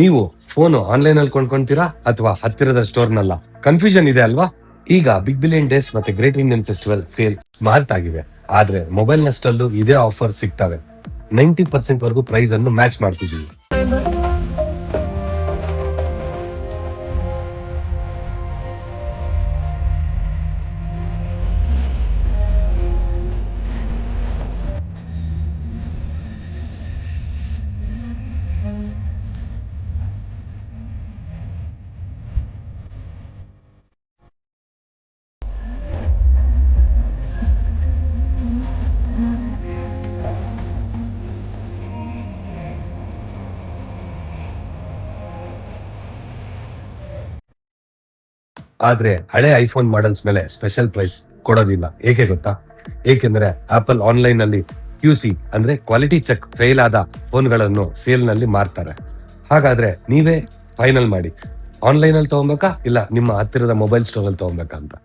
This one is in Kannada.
ನೀವು ಫೋನ್ ಆನ್ಲೈನ್ ಅಲ್ಲಿ ಕೊಂಡ್ಕೊಂತೀರಾ ಅಥವಾ ಹತ್ತಿರದ ಸ್ಟೋರ್ ನಲ್ಲ? ಕನ್ಫ್ಯೂಷನ್ ಇದೆ ಅಲ್ವಾ? ಈಗ ಬಿಗ್ ಬಿಲಿಯನ್ ಡೇಸ್ ಮತ್ತೆ great Indian festival sale smart ಆಗಿವೆ. ಆದ್ರೆ ಮೊಬೈಲ್ ನಷ್ಟಲ್ಲೂ ಇದೇ ಆಫರ್ ಸಿಗ್ತವೆ. 90% ವರೆಗೂ ಪ್ರೈಸ್ ಅನ್ನು ಮ್ಯಾಚ್ ಮಾಡ್ತಿದೀವಿ. ಆದ್ರೆ ಹಳೆ ಐಫೋನ್ ಮಾಡೆಲ್ಸ್ ಮೇಲೆ ಸ್ಪೆಷಲ್ ಪ್ರೈಸ್ ಕೊಡೋದಿಲ್ಲ. ಏಕೆ ಗೊತ್ತಾ? ಏಕೆಂದ್ರೆ ಆಪಲ್ ಆನ್ಲೈನ್ ನಲ್ಲಿ QC ಅಂದ್ರೆ ಕ್ವಾಲಿಟಿ ಚೆಕ್ ಫೇಲ್ ಆದ ಫೋನ್ ಗಳನ್ನು ಸೇಲ್ ನಲ್ಲಿ ಮಾರ್ತಾರೆ. ಹಾಗಾದ್ರೆ ನೀವೇ ಫೈನಲ್ ಮಾಡಿ, ಆನ್ಲೈನ್ ಅಲ್ಲಿ ತಗೊಬೇಕಾ ಇಲ್ಲ ನಿಮ್ಮ ಹತ್ತಿರದ ಮೊಬೈಲ್ ಸ್ಟೋರ್ ಅಲ್ಲಿ ತಗೊಬೇಕಾ ಅಂತ.